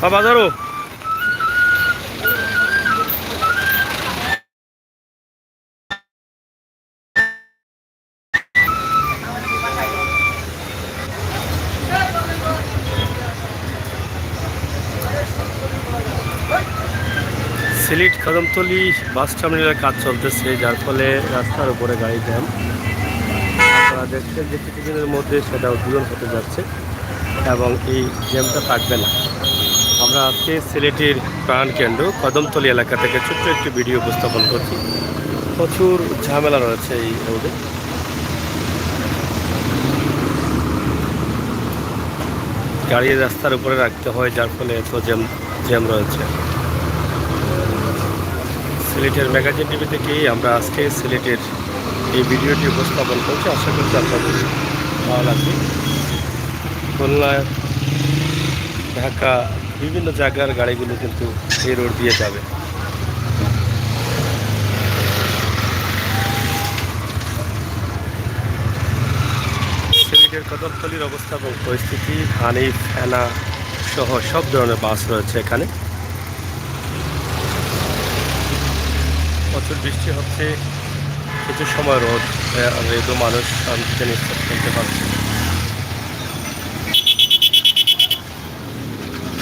বাজারও সিলেট কদমতলী বাস টার্মিনালের কাজ চলতেছে, যার ফলে রাস্তার উপরে গাড়ি জ্যাম। আপনারা দেখছেন যে কিছুদিনের মধ্যে সেটা উদ্বোধন হতে যাচ্ছে এবং এই জ্যামটা থাকবে না। আমরা আজকে সিলেটের প্রাণকেন্দ্র কদমতলী এলাকা থেকে ছোট্ট একটি ভিডিও উপস্থাপন করছি। প্রচুর ঝামেলা রয়েছে এই রোডে। গাড়ি রাস্তার উপরে রাখতে হয়, যার ফলে এত জ্যাম রয়েছে। সিলেটের ম্যাগাজিন টিভি থেকেই আমরা আজকে সিলেটের এই ভিডিওটি উপস্থাপন করছি। আশা করছি আপনাদের ভালো লাগবে। খুলনা, ঢাকা বিভিন্ন জায়গার গাড়িগুলো কিন্তু এই রোড দিয়ে যাবে। সিলেটের কদমতলীর অবস্থা এবং পরিস্থিতি, হানিফ, ফেনা সহ সব ধরনের বাস রয়েছে এখানে। প্রচুর বৃষ্টি হচ্ছে, কিছু সময় রোদ, রেদো মানুষ শান্তিতে নিঃশ্বাস ফেলতে পারছে।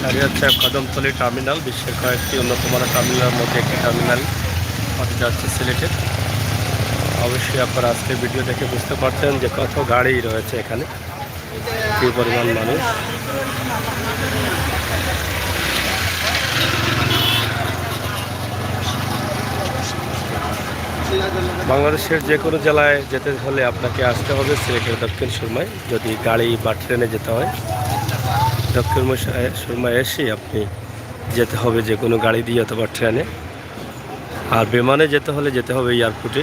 দাঁড়িয়ে হচ্ছে কদমতলী টার্মিনাল, বিশ্বের কয়েকটি অন্যতম টার্মিনালের মধ্যে একটি টার্মিনাল হতে যাচ্ছে সিলেটের। অবশ্যই আপনারা আজকে ভিডিও দেখে বুঝতে পারছেন যে কত গাড়ি রয়েছে এখানে, কী পরিমাণ মানুষ। বাংলাদেশের যে কোনো জেলায় যেতে হলে আপনাকে আসতে হবে সিলেটের দক্ষিণ সুরমায়। যদি গাড়ি বা ট্রেনে যেতে হয়, দক্ষিণ সুরমায় এসে আপনি যেতে হবে যে কোনো গাড়ি দিয়ে অথবা ট্রেনে। আর বিমানে যেতে হলে যেতে হবে এয়ারপোর্টে।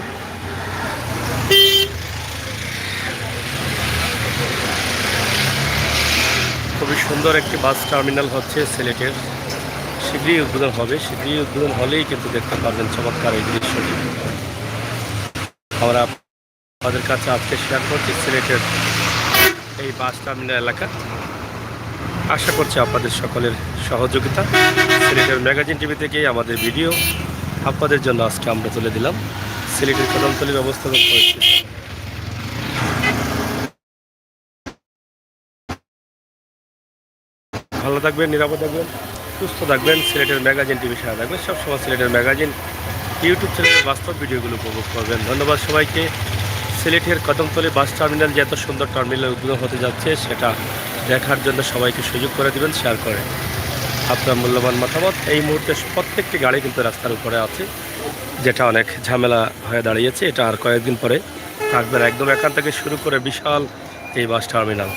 খুবই সুন্দর একটি বাস টার্মিনাল হচ্ছে সিলেটের, শীঘ্রই উদ্বোধন হবে। শীঘ্রই উদ্বোধন হলেই কিন্তু দেখতে পারবেন চমৎকার এই দৃশ্যটি। আমরা আমাদের কাছে আজকে শেয়ার করছি সিলেটের এই বাস টার্মিনাল এলাকা। আশা করছি আপনাদের সকলের সহযোগিতা। সিলেটের ম্যাগাজিন টিভি থেকেই আমাদের ভিডিও আপনাদের জন্য আজকে আমরা তুলে দিলাম সিলেটের কদমতলীর অবস্থা এবং পরিস্থিতি। ভালো থাকবেন, নিরাপদ থাকবেন, সুস্থ থাকবেন। সিলেটের ম্যাগাজিন টিভি সাথে থাকবেন সবসময়। সিলেটের ম্যাগাজিন ইউটিউব চ্যানেলের বাস্তব ভিডিওগুলো উপভোগ করবেন। ধন্যবাদ সবাইকে। সিলেটের কদমতলী বাস টার্মিনাল যে এত সুন্দর টার্মিনাল উদ্বোধন হতে যাচ্ছে, সেটা দেখার জন্য সবাইকে সুযোগ করে দেবেন, শেয়ার করে। আপনার মূল্যবান মতামত। এই মুহূর্তে প্রত্যেকটি গাড়ি কিন্তু রাস্তার উপরে আছে, যেটা অনেক ঝামেলা হয়ে দাঁড়িয়েছে। এটা আর কয়েকদিন পরে থাকবে না। একদম এখান থেকে শুরু করে বিশাল এই বাস টার্মিনাল।